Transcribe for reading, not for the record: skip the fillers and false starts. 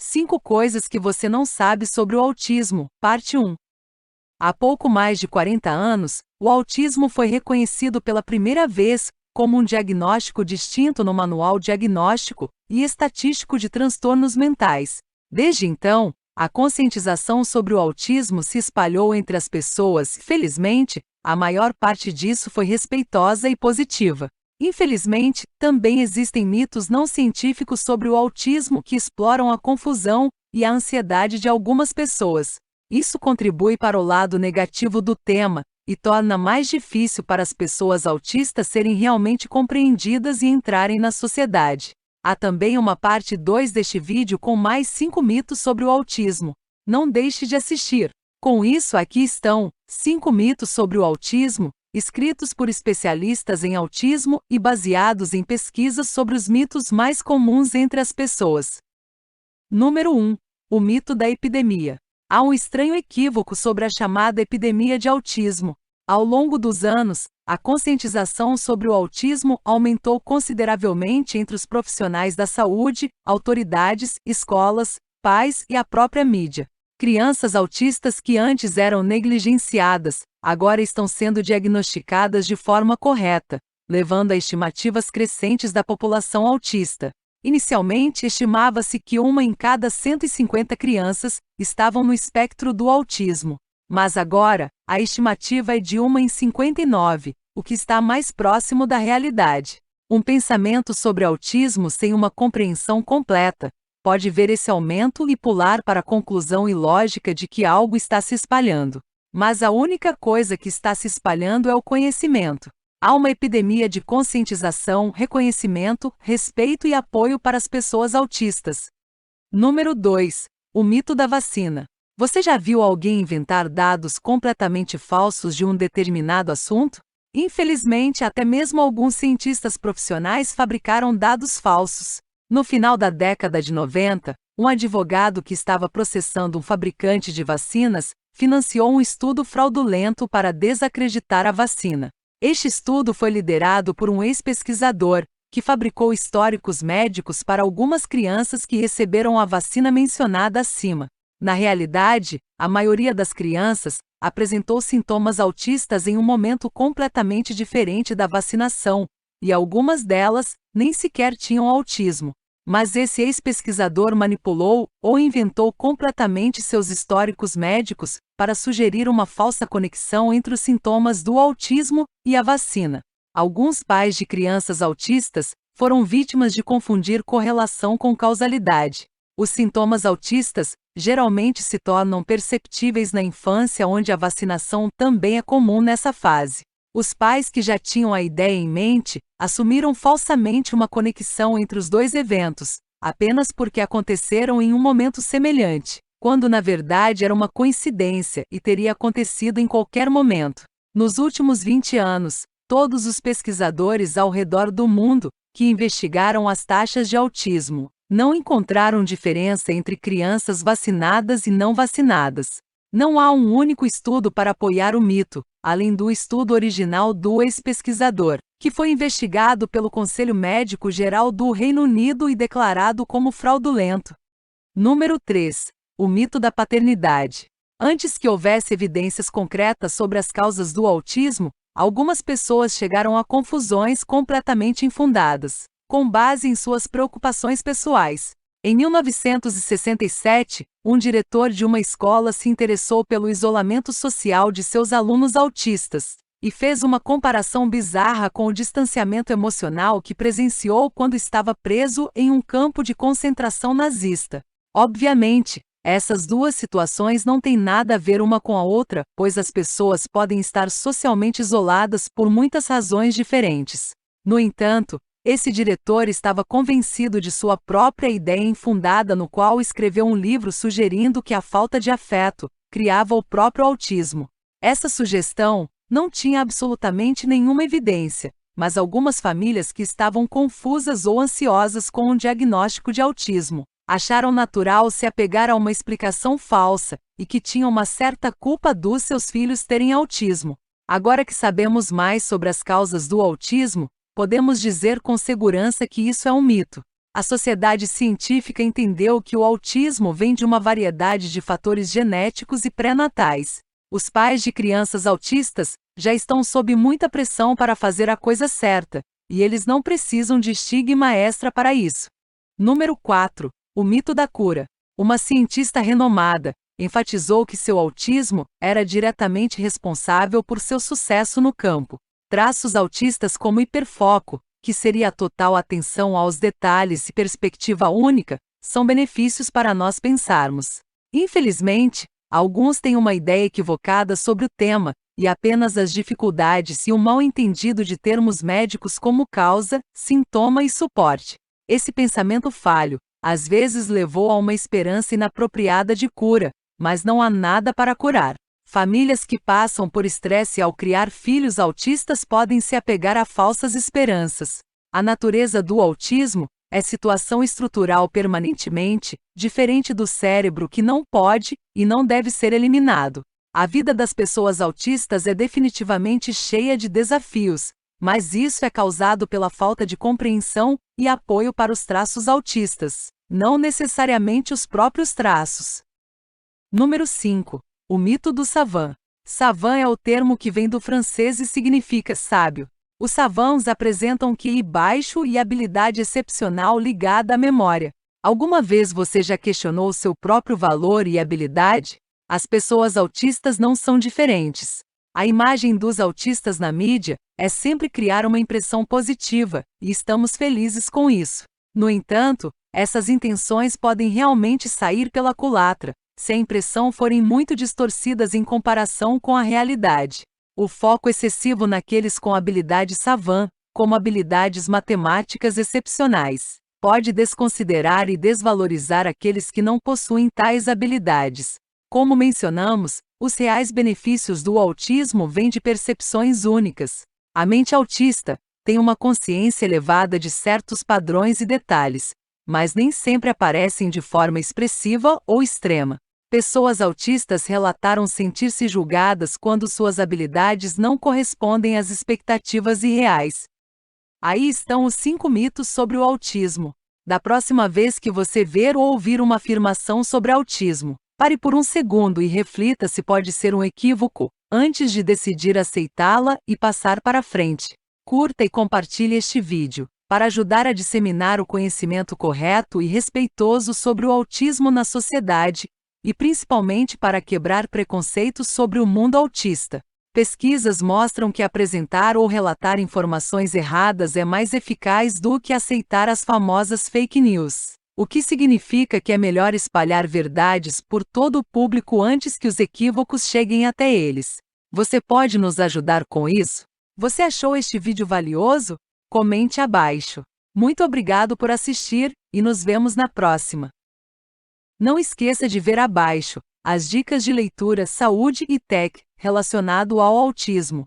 5 coisas que você não sabe sobre o autismo, parte 1. Há pouco mais de 40 anos, o autismo foi reconhecido pela primeira vez como um diagnóstico distinto no Manual Diagnóstico e Estatístico de Transtornos Mentais. Desde então, a conscientização sobre o autismo se espalhou entre as pessoas e, felizmente, a maior parte disso foi respeitosa e positiva. Infelizmente, também existem mitos não científicos sobre o autismo que exploram a confusão e a ansiedade de algumas pessoas. Isso contribui para o lado negativo do tema e torna mais difícil para as pessoas autistas serem realmente compreendidas e entrarem na sociedade. Há também uma parte 2 deste vídeo com mais 5 mitos sobre o autismo. Não deixe de assistir. Com isso, aqui estão 5 mitos sobre o autismo, escritos por especialistas em autismo e baseados em pesquisas sobre os mitos mais comuns entre as pessoas. Número 1. O mito da epidemia. Há um estranho equívoco sobre a chamada epidemia de autismo. Ao longo dos anos, a conscientização sobre o autismo aumentou consideravelmente entre os profissionais da saúde, autoridades, escolas, pais e a própria mídia. Crianças autistas que antes eram negligenciadas, agora estão sendo diagnosticadas de forma correta, levando a estimativas crescentes da população autista. Inicialmente, estimava-se que 1 em cada 150 crianças estavam no espectro do autismo, mas agora, a estimativa é de 1 em 59, o que está mais próximo da realidade. Um pensamento sobre autismo sem uma compreensão completa pode ver esse aumento e pular para a conclusão ilógica de que algo está se espalhando. Mas a única coisa que está se espalhando é o conhecimento. Há uma epidemia de conscientização, reconhecimento, respeito e apoio para as pessoas autistas. Número 2. O mito da vacina. Você já viu alguém inventar dados completamente falsos de um determinado assunto? Infelizmente, até mesmo alguns cientistas profissionais fabricaram dados falsos. No final da década de 90, um advogado que estava processando um fabricante de vacinas financiou um estudo fraudulento para desacreditar a vacina. Este estudo foi liderado por um ex-pesquisador, que fabricou históricos médicos para algumas crianças que receberam a vacina mencionada acima. Na realidade, a maioria das crianças apresentou sintomas autistas em um momento completamente diferente da vacinação, e algumas delas nem sequer tinham autismo. Mas esse ex-pesquisador manipulou ou inventou completamente seus históricos médicos para sugerir uma falsa conexão entre os sintomas do autismo e a vacina. Alguns pais de crianças autistas foram vítimas de confundir correlação com causalidade. Os sintomas autistas geralmente se tornam perceptíveis na infância, onde a vacinação também é comum nessa fase. Os pais que já tinham a ideia em mente assumiram falsamente uma conexão entre os dois eventos, apenas porque aconteceram em um momento semelhante, quando na verdade era uma coincidência e teria acontecido em qualquer momento. Nos últimos 20 anos, todos os pesquisadores ao redor do mundo que investigaram as taxas de autismo não encontraram diferença entre crianças vacinadas e não vacinadas. Não há um único estudo para apoiar o mito, além do estudo original do ex-pesquisador, que foi investigado pelo Conselho Médico Geral do Reino Unido e declarado como fraudulento. Número 3. O mito da paternidade. Antes que houvesse evidências concretas sobre as causas do autismo, algumas pessoas chegaram a confusões completamente infundadas, com base em suas preocupações pessoais. Em 1967, um diretor de uma escola se interessou pelo isolamento social de seus alunos autistas e fez uma comparação bizarra com o distanciamento emocional que presenciou quando estava preso em um campo de concentração nazista. Obviamente, essas duas situações não têm nada a ver uma com a outra, pois as pessoas podem estar socialmente isoladas por muitas razões diferentes. No entanto, esse diretor estava convencido de sua própria ideia infundada, no qual escreveu um livro sugerindo que a falta de afeto criava o próprio autismo. Essa sugestão não tinha absolutamente nenhuma evidência, mas algumas famílias que estavam confusas ou ansiosas com um diagnóstico de autismo acharam natural se apegar a uma explicação falsa e que tinham uma certa culpa dos seus filhos terem autismo. Agora que sabemos mais sobre as causas do autismo, podemos dizer com segurança que isso é um mito. A sociedade científica entendeu que o autismo vem de uma variedade de fatores genéticos e pré-natais. Os pais de crianças autistas já estão sob muita pressão para fazer a coisa certa, e eles não precisam de estigma extra para isso. Número 4. O mito da cura. Uma cientista renomada enfatizou que seu autismo era diretamente responsável por seu sucesso no campo. Traços autistas como hiperfoco, que seria a total atenção aos detalhes e perspectiva única, são benefícios para nós pensarmos. Infelizmente, alguns têm uma ideia equivocada sobre o tema, e apenas as dificuldades e o mal-entendido de termos médicos como causa, sintoma e suporte. Esse pensamento falho, às vezes levou a uma esperança inapropriada de cura, mas não há nada para curar. Famílias que passam por estresse ao criar filhos autistas podem se apegar a falsas esperanças. A natureza do autismo é situação estrutural permanentemente diferente do cérebro que não pode e não deve ser eliminado. A vida das pessoas autistas é definitivamente cheia de desafios, mas isso é causado pela falta de compreensão e apoio para os traços autistas, não necessariamente os próprios traços. Número 5. O mito do savant. Savant é o termo que vem do francês e significa sábio. Os savants apresentam QI baixo e habilidade excepcional ligada à memória. Alguma vez você já questionou seu próprio valor e habilidade? As pessoas autistas não são diferentes. A imagem dos autistas na mídia é sempre criar uma impressão positiva, e estamos felizes com isso. No entanto, essas intenções podem realmente sair pela culatra, se a impressão forem muito distorcidas em comparação com a realidade. O foco excessivo naqueles com habilidade savant, como habilidades matemáticas excepcionais, pode desconsiderar e desvalorizar aqueles que não possuem tais habilidades. Como mencionamos, os reais benefícios do autismo vêm de percepções únicas. A mente autista tem uma consciência elevada de certos padrões e detalhes, mas nem sempre aparecem de forma expressiva ou extrema. Pessoas autistas relataram sentir-se julgadas quando suas habilidades não correspondem às expectativas irreais. Aí estão os 5 mitos sobre o autismo. Da próxima vez que você ver ou ouvir uma afirmação sobre autismo, pare por um segundo e reflita se pode ser um equívoco, antes de decidir aceitá-la e passar para frente. Curta e compartilhe este vídeo, para ajudar a disseminar o conhecimento correto e respeitoso sobre o autismo na sociedade, e principalmente para quebrar preconceitos sobre o mundo autista. Pesquisas mostram que apresentar ou relatar informações erradas é mais eficaz do que aceitar as famosas fake news, o que significa que é melhor espalhar verdades por todo o público antes que os equívocos cheguem até eles. Você pode nos ajudar com isso? Você achou este vídeo valioso? Comente abaixo. Muito obrigado por assistir, e nos vemos na próxima. Não esqueça de ver abaixo as dicas de leitura, saúde e tech relacionado ao autismo.